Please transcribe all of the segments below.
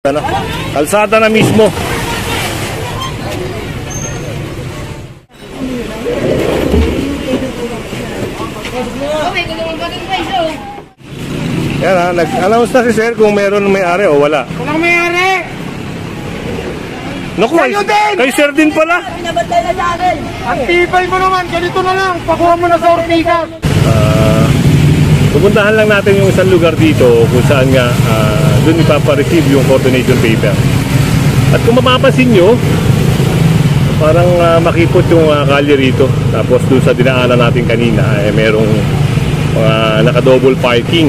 Ano? Kalsada na mismo. Yan ha, nag-announce na si sir kung meron may-ari o wala. Walang may-ari! Naku, kay sir din pala. Ang tibay mo naman, ganito na lang. Pakuha mo na sa Ortiga. Pupuntahan lang natin yung isang lugar dito kung saan nga doon ipapa-receive yung coordination paper. At kung mapapansin nyo, parang makipot yung kalye rito. Tapos doon sa dinaanan natin kanina, merong naka-double parking.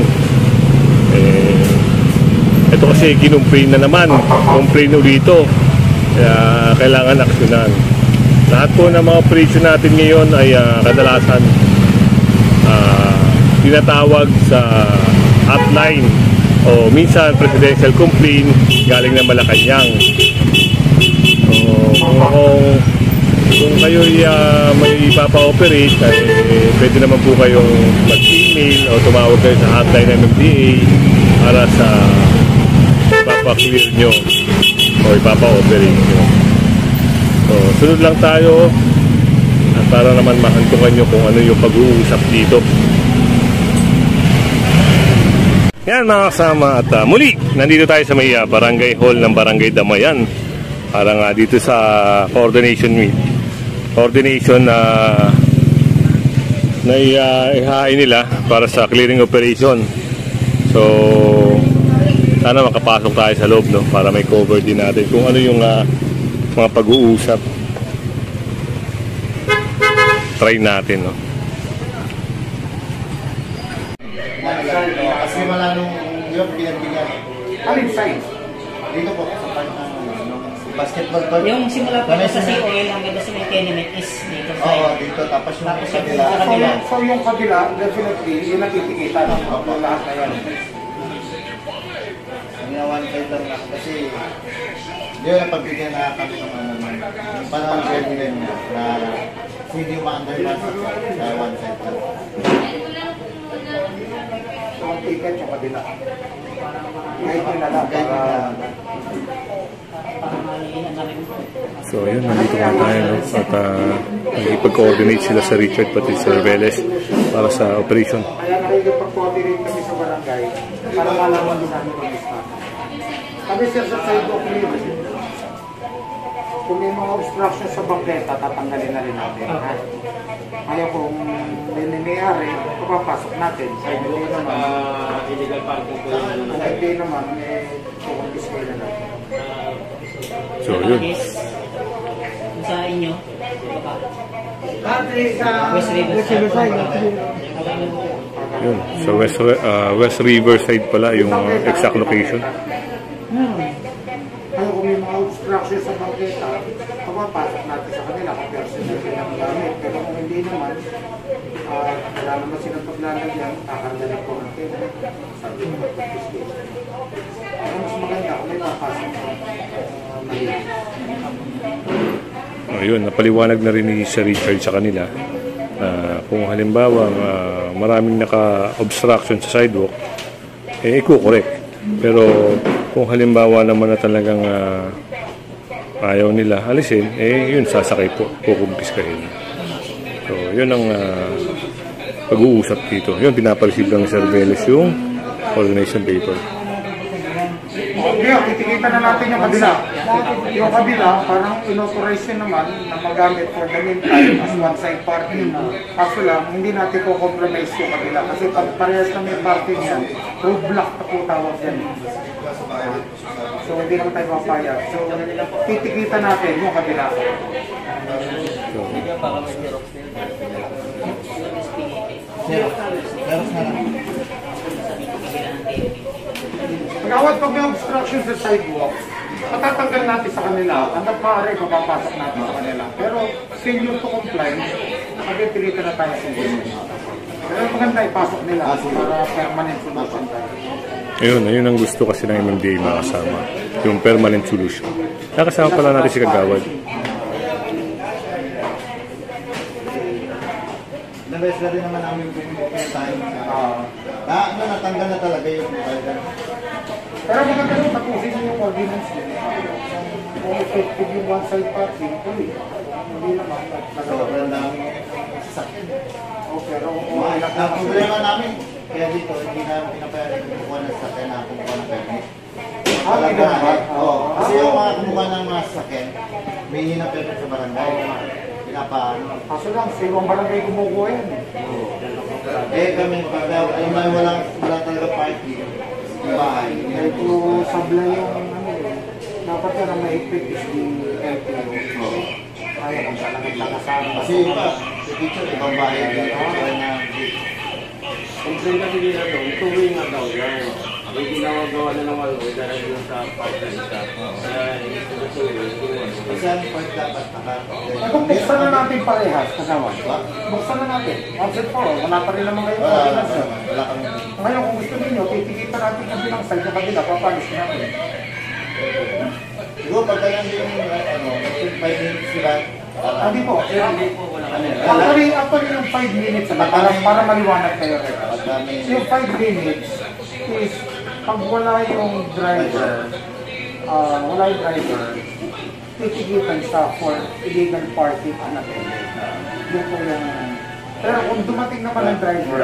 Ito kasi kinumplain na naman, complain ulito. Kaya kailangan aksyonan. Lahat po ng mga operation natin ngayon ay kadalasan tinatawag sa hotline o minsan presidential complaint galing na Malacanang. So kung kayo may ipapa-operate, pwede naman po kayong mag-email o tumawag kayo sa hotline ng MMDA para sa ipapa-clear nyo o ipapa-operate nyo. So sunod lang tayo para naman mahantungan nyo kung ano yung pag-uusap dito. Yan mga kasama, at muli nandito tayo sa may barangay hall ng Barangay Damayan para nga dito sa coordination meet. Coordination na ihain nila para sa clearing operation. So sana makapasok tayo sa loob, no, para may cover din natin kung ano yung mga pag-uusap. Try natin, no. Kasi wala nung yun, pinagbigyan. Alin side? Dito po, sa part ng basketball court. Yung simula po sa COL hanggang sa may tenement is dito side. Oo, dito. Tapos yung kabila. So yung kabila, definitely, yung nakikita na lahat na yan. Ginawan kayo lang na. Kasi yun ang pagbigyan na kami ng ano naman. Parang bigyan niya na hindi ma-underman sa one side lang. So ang ticket yung kabila. Ngayon na lang para... So yun, nandito nga tayo, no? At nagipag-coordinate sila sa Richard pati sa Reveles para sa operation. Kaya nakikipag-coordinate kami sa barangay para malaman din namin ang lista. Kami sir sa sidewalk clear. Kung may mga obstructions sa bangketa, tatanggalin na rin natin. Kaya kung may nangyayari, papapasok natin. Sa hindi naman, illegal parking po yun. Kung hindi naman, kukumpis kayo na natin. So yun. Sa inyo, West Riverside. Yun. So West Riverside pala yung exact location. Kaya kung may mga obstructions sa bangketa, papapasok natin sa kanila kung personal sila ng gamit. Pero kung hindi naman, wala naman silang paglalagyan, kakanda po natin. Sabi ko, mas maganda kung may papasok sa Ayun, napaliwanag na rin ni Sir Richard sa kanila. Kung halimbawa maraming naka-obstruction sa sidewalk, i-correct. Pero kung halimbawa naman na talagang ayaw nila alisin, yun, sasakay po, kukumpiskahin. So yun ang pag-uusap dito. Yun, pinapareceive ng Sir Veles yung coordination paper. Okay, titikita na natin yung kabila. Yung kabila, parang inauthorize yun naman na magamit for the meantime as one-side parking. Kaso lang, hindi natin ko compromise yung kabila. Kasi pag parehas na may parking yan, roadblock na po tawag yan. So hindi naman tayo mapayag. So titikita natin yung kabila. Pagkawat pag may obstruction sa sidewalk, matatanggal natin sa kanila. Hanggang maaari, mapapasok natin sa kanila. Pero failure to comply, nakapipilitan na tayo sa ganyan. Pero maganda ipasok nila para permanent solution tayo. Ayun ang gusto kasi ng MMDA makasama, yung permanent solution. Nakasama pala natin si Kagawad. Nabes na rin naman namin yung tayo. Natanggal na talaga yung Pero maganda rin, tapusin niyo yung ordinance niyo. Kung effective yung one-side parking, tuloy. Hindi naman. Sobrang dami sasakyan. Pero Ang problema namin, kaya dito, hindi namin pinapayagan kumukuha ng sasakyan na kumukuha ng permit. Oo. Kasi yung mga kumukuha ng mga sasakyan, may hindi ng permit sa barangay. Pinapaano. kaso lang, sa ibang barangay kumukuha yan. Eh kami, yung may walang talaga parking, yung bahay. Kahit yung sablay yung dapat yan ang mahigpit is the LTO. Kaya kung talagang nakasama. Kasi iba, sa picture, ibang bahay dito. Kaya na, Complain kasi nila doon, tuloy nga daw yan. May ginagawa na ng walo, dahil doon sa pagkakita. Kaya tuloy. kasi ang part dapat Kung buksan na natin parehas, kasawan. Buksan na natin. Once and for all, wala pa rin naman kayo ordinance. Wala kami. Ngayon, kung gusto ninyo, titikitan natin yung bilang side na kabila, papalis natin. Siguro pagka yung 5 minutes sila, Hindi po. ano yun, Actually yung 5 minutes, para maliwanag kayo rin. pagka may Yung 5 minutes is pag wala yung driver, titigitan siya for illegal parking unattended. Yun po yung... Pero kung dumating naman ang driver,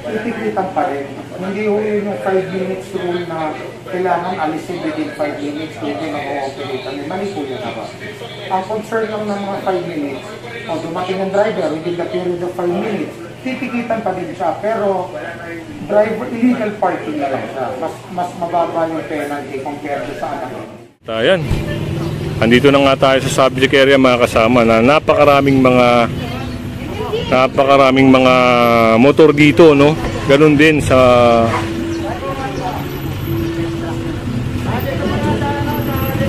titigitan pa rin. Hindi ho yun yung 5 minutes rule na kailangan alisin within 5 minutes kung hindi na-ooperate. Mali po yun na ba? Ang concern lang ng mga 5 minutes, kung dumating ang driver within the period of 5 minutes, titikitan pa din siya. Pero driver illegal parking na lang siya. Mas mababa yung penalty compared to sa anak. Ayan. Andito na nga tayo sa subject area mga kasama na napakaraming mga motor dito, no? Ganun din sa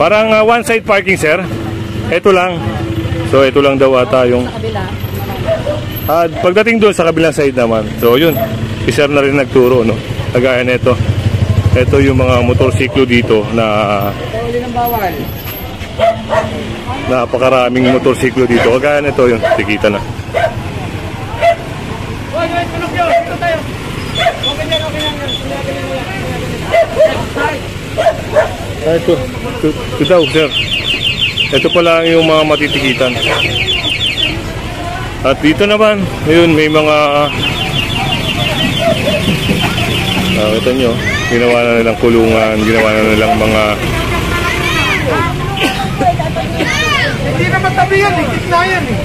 parang one side parking, sir. Ito lang. So ito lang daw ata yung pagdating doon sa kabilang side naman. So yun, si sir na rin nagturo, no? Kagaya nito. Ito yung mga motorsiklo dito na napakaraming motorsiklo dito. Kagaya nito yun, tikita na. Ito daw, sir. Ito pala yung mga matitikitan. At dito naman, ngayon may mga kita nyo, ginawa na nilang kulungan, ginawa na nilang mga Hindi naman tabi yan eh, gitna yan eh.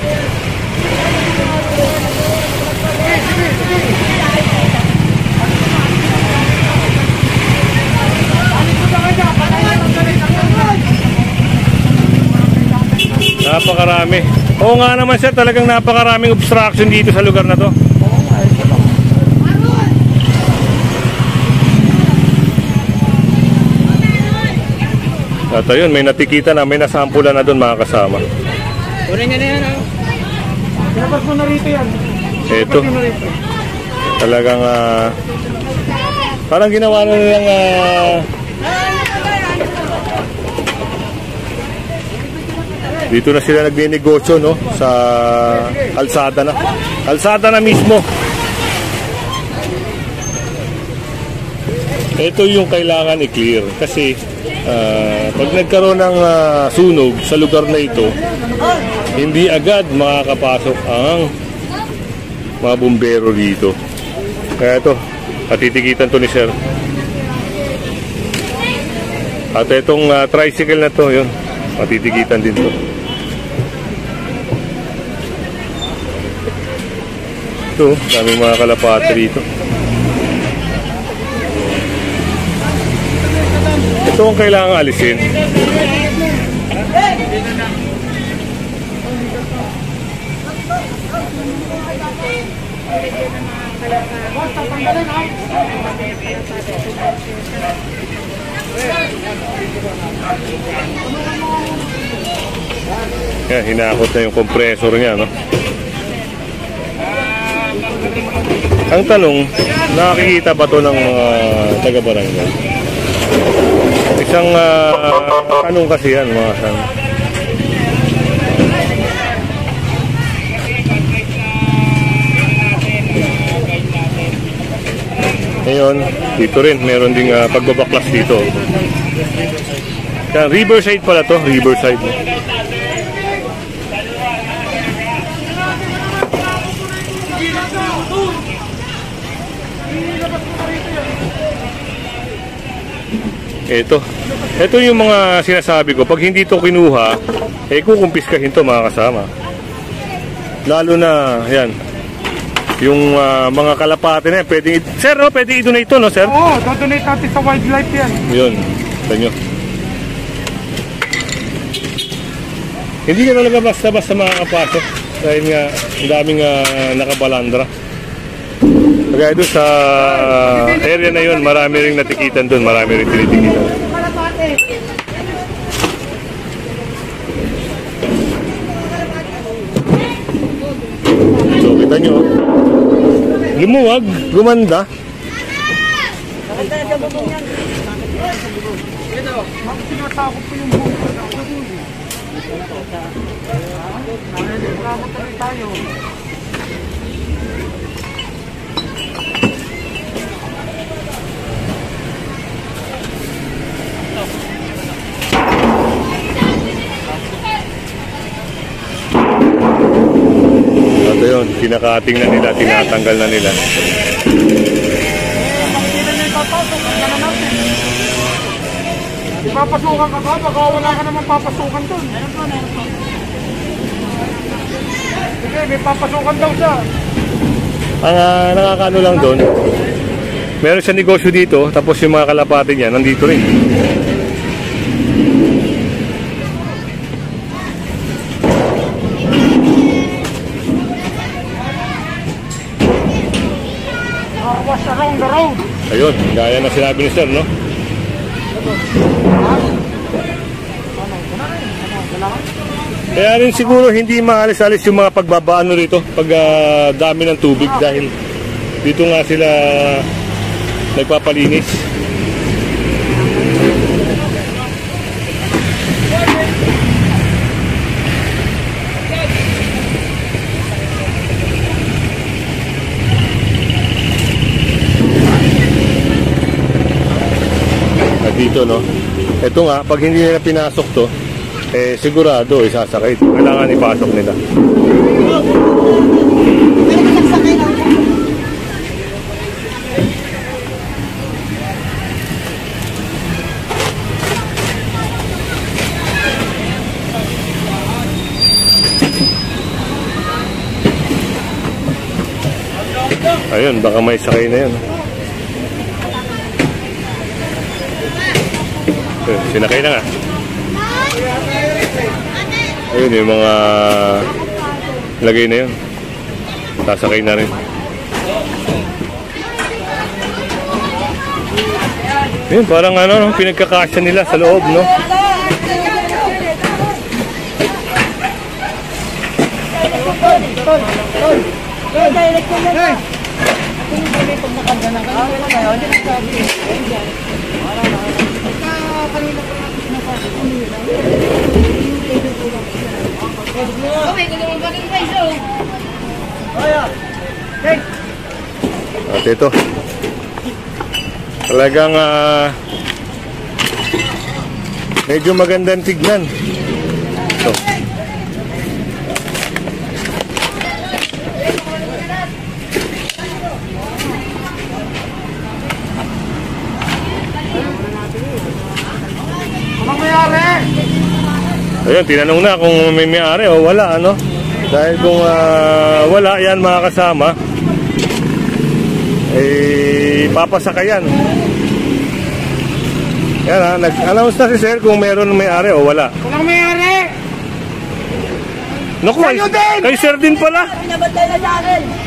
napakarami. Oo nga naman sir, talagang napakaraming obstruction dito sa lugar na to. At ayun, may natikita na, may nasampulan na doon mga kasama. Una niya na yan, oh. Pinabas mo na rito yan. Ito. Talagang parang ginawa na nilang dito na sila nagninegosyo, no, sa kalsada na. Kalsada na mismo. Ito yung kailangan i-clear kasi pag nagkaroon ng sunog sa lugar na ito, hindi agad makakapasok ang mga bumbero dito. Kaya ito, patitikitan to ni sir. At itong tricycle na to, yun, patitikitan din to. Ito, daming mga kalapate dito. Ito ang kailangan alisin. Yan, hinakot na yung compressor niya, no? Ang tanong, nakikita ba to ng mga taga-barangay? Isang tanong kasi yan, mga san. Ngayon, dito rin, meron ding pagbabaklas dito. Yan, Riverside pala to, Riverside. Ito yung mga sinasabi ko. Pag hindi to kinuha, kukumpiskahin to mga kasama. Lalo na, yan, yung mga kalapate na yan, sir, no, pwede i-donate to, no, sir? Oo, do-donate natin sa wildlife yan. Yun, sa inyo. Hindi ka talaga basta-basta makakapasok dahil nga ang daming nakabalandra. Kaya doon sa area na yun, marami ring natikitan doon, marami ring tinitikitan. So, kita nyo, lumuwag, gumanda. Sinasakop ko yung buko. Salamat ulit tayo. Ito yun, kinakating na nila, tinatanggal na nila. Papasukan ka ba? Baka wala ka naman papasukan doon. Sige, may papasukan daw siya. Ang nakakano lang doon, meron siya negosyo dito, tapos yung mga kalapate niya nandito rin. Was around the road. Ayun, gaya na sinabi ni sir, no? Kaya rin siguro hindi maalis-alis yung mga pagbabaano rito pag dami ng tubig dahil dito nga sila nagpapalinis. At dito, no? Ito nga, pag hindi nila pinasok to, sigurado isasakay. Kailangan ipasok nila. Ayun, baka may sakay na yun. Ayun, sinakay na nga. Ayun, yung mga lagay na yun. Sasakay na rin. Ayun, parang ano, pinagkakasya nila sa loob, no? At ito, talagang medyo magandang tignan. Ito. Anong mayari? Ayun, tinanong na kung may may-ari o wala, ano? Dahil kung wala, yan mga kasama, papasakayan. Yan ha, nag-announce na si sir kung meron may-ari o wala. Anong mayari? Naku, kay sir din pala.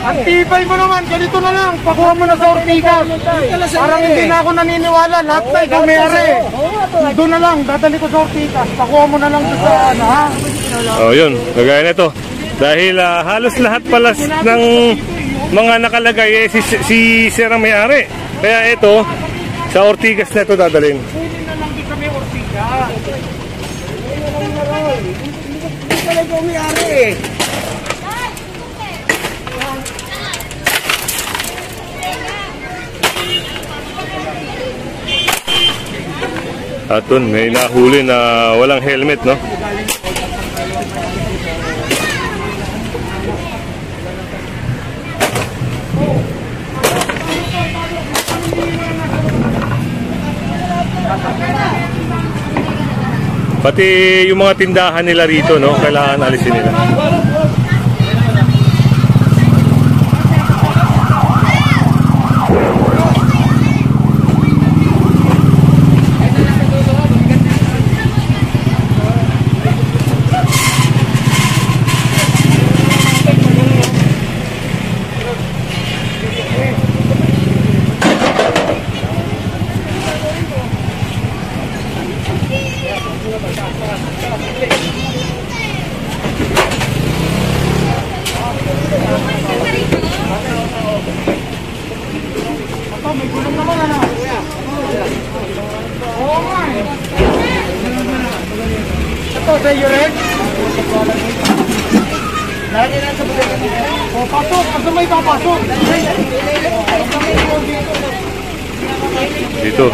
Ang tibay mo naman, ganito na lang. Pakuha mo na sa Ortigas. Parang hindi na ako naniniwala. Lahat na ikaw mayari. Doon na lang, dadali ko sa Ortigas. Pakuha mo na lang doon sa ano, ha? O yun, kagaya na ito. Dahil halos lahat pala ng mga nakalagay si sir ang may-ari. Kaya ito, sa Ortigas na ito dadalhin. Kunin na lang din kami Ortigas. Hindi talaga mayari eh. At dun, may nahuli na walang helmet, no? Pati yung mga tindahan nila rito, no? Kailangan alisin nila. Ito, sa iyo rin? O, pasok. Asa may papasok? Dito,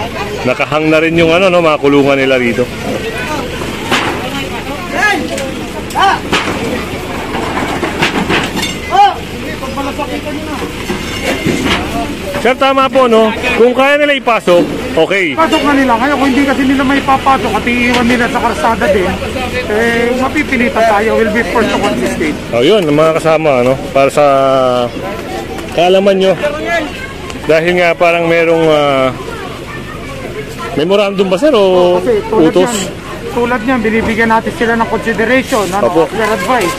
nakahang na rin yung ano, no, mga kulungan nila rito. Pagmalasakitan nyo na. Sir, tama po, no? Kung kaya nila ipasok, okay. Pasok na nila. Kaya kung hindi kasi nila may papasok at iiwan nila sa karsada din, eh, mapipilitan tayo. Will be forced to confiscate. O yun, mga kasama, no? Para sa kaalaman nyo. Dahil nga parang merong memorandum ba, sir, o Kasi utos? tulad niyan, binibigyan natin sila ng consideration, ano, Opo. their advice.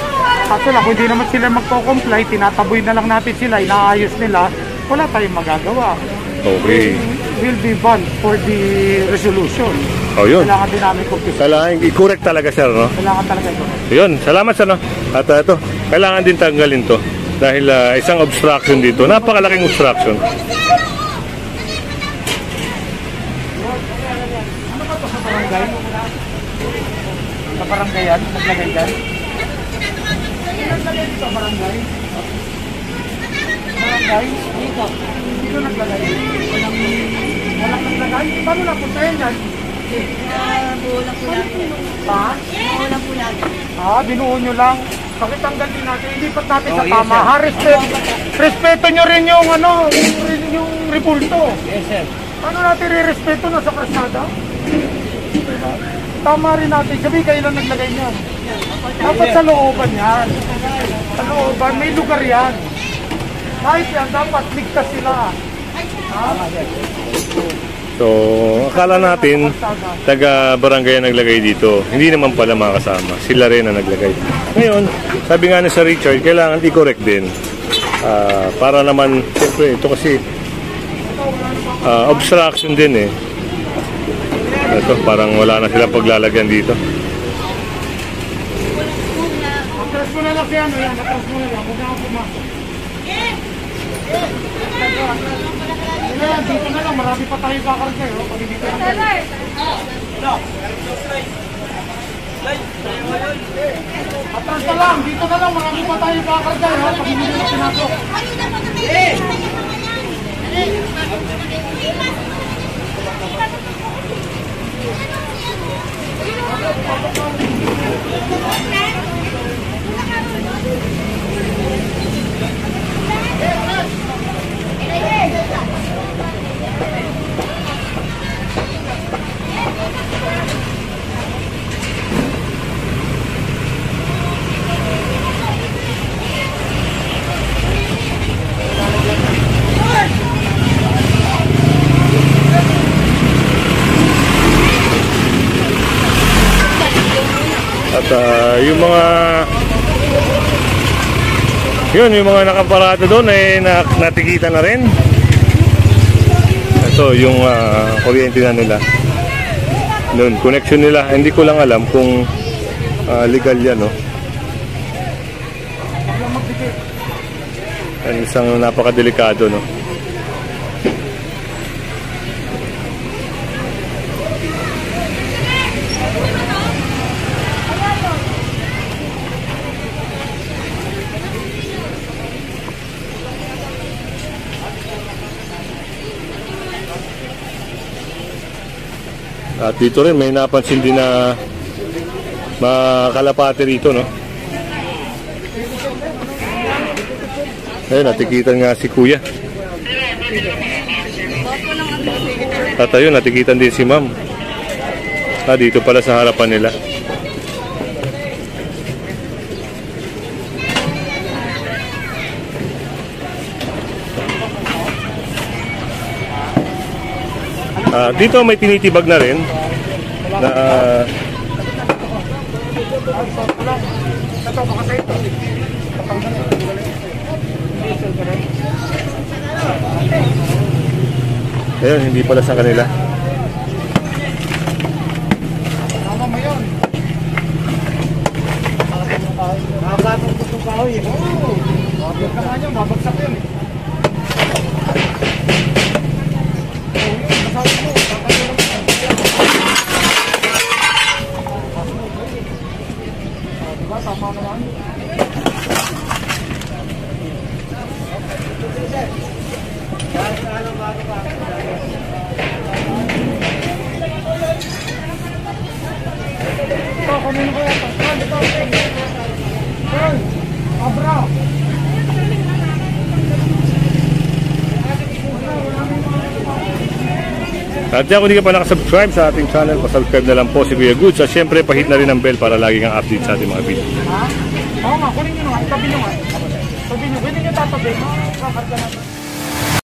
Kaso lang, kung hindi naman sila magko-comply, tinataboy na lang natin sila, inaayos nila, wala tayong magagawa. Okay. Will be banned for the resolution. O yun. Kailangan din namin kumpisan. Kailangan i-correct talaga, sir, no? Kailangan talaga ito. Yun, salamat, sir, no? At ito, kailangan din tanggalin to. Dahil isang obstruction dito. Napakalaking obstruction. Sa barangay yan, naglagay dyan. Naglagay dito sa barangay. Barangay? Dito. Dito naglagay. Walang naglagay? Paano napunta yan yan? Buulan po natin. Ha? Buulan po natin. Binuo nyo lang. Bakit tanggal din natin? Ilipat natin sa tama. Ha, respeto nyo rin yung ano, yung repulto. Yes, sir. Paano natin re-respeto na sa kalsada? Tama rin natin. Sabi kayo lang naglagay niyan. Dapat sa looban yan. Sa looban, may lugar yan. Kahit yan, dapat ligtas sila. So, akala natin, taga-barangay ang naglagay dito. Hindi naman pala mga kasama. Sila rin ang naglagay. Ngayon, sabi nga ni Sir Richard, kailangan i-correct din. Para naman, siyempre, ito kasi obstruction din eh. Ito, parang wala na silang paglalagyan dito. Atras mo na lang siya, ano yan? Atras mo na lang. Huwag na ako pumasok. Ayan, dito na lang. Marami pa tayo kakargay. Pag dito na tayo. Atras na lang. Dito na lang. Marami pa tayo kakargay. Pag hindi na pinasok. At yung mga yung mga nakaparado doon ay natikitan na rin. Ito yung kuryente na nila. Doon, connection nila. Hindi ko lang alam kung legal yan, no? Ang isang napakadelikado, no? At dito rin may napansin din na mga kalapate rito, no? Ayun, natikitan nga si kuya. At ayun, natikitan din si ma'am. Dito pala sa harapan nila. Dito may tinitibag na rin na ayun, hindi pala sa kanila. Tama mo yun. Nakakatong gusto pa ako eh. Huwag ka nga niya, mabagsak yun eh. Diba, tama naman. Ito, kunin ko yan. Ito. Hey, abra. At kung hindi ka pa nakasubscribe sa ating channel, pasubscribe na lang po si Kuya Goods. At syempre, pahit na rin ang bell para lagi kang update sa ating mga video. Ha? Oo nga, kunin nyo nga. Itabi nyo nga. Tabi nyo. Pwede nyo tatabi. Makakarga natin.